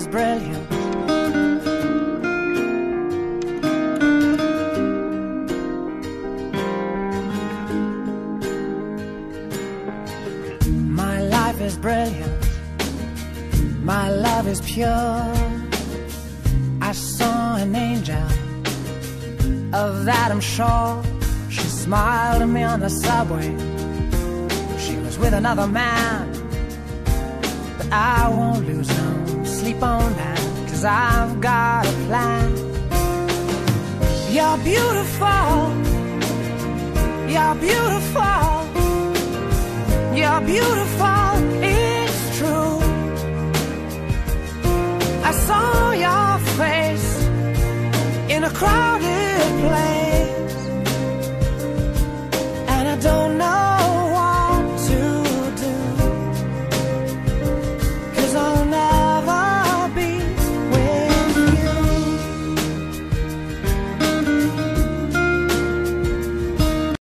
is brilliant. My life is brilliant. My love is pure. I saw an angel, of that I'm sure. She smiled at me on the subway. She was with another man, but I won't lose no sleep on that, 'cause I've got a plan. You're beautiful. You're beautiful. You're beautiful.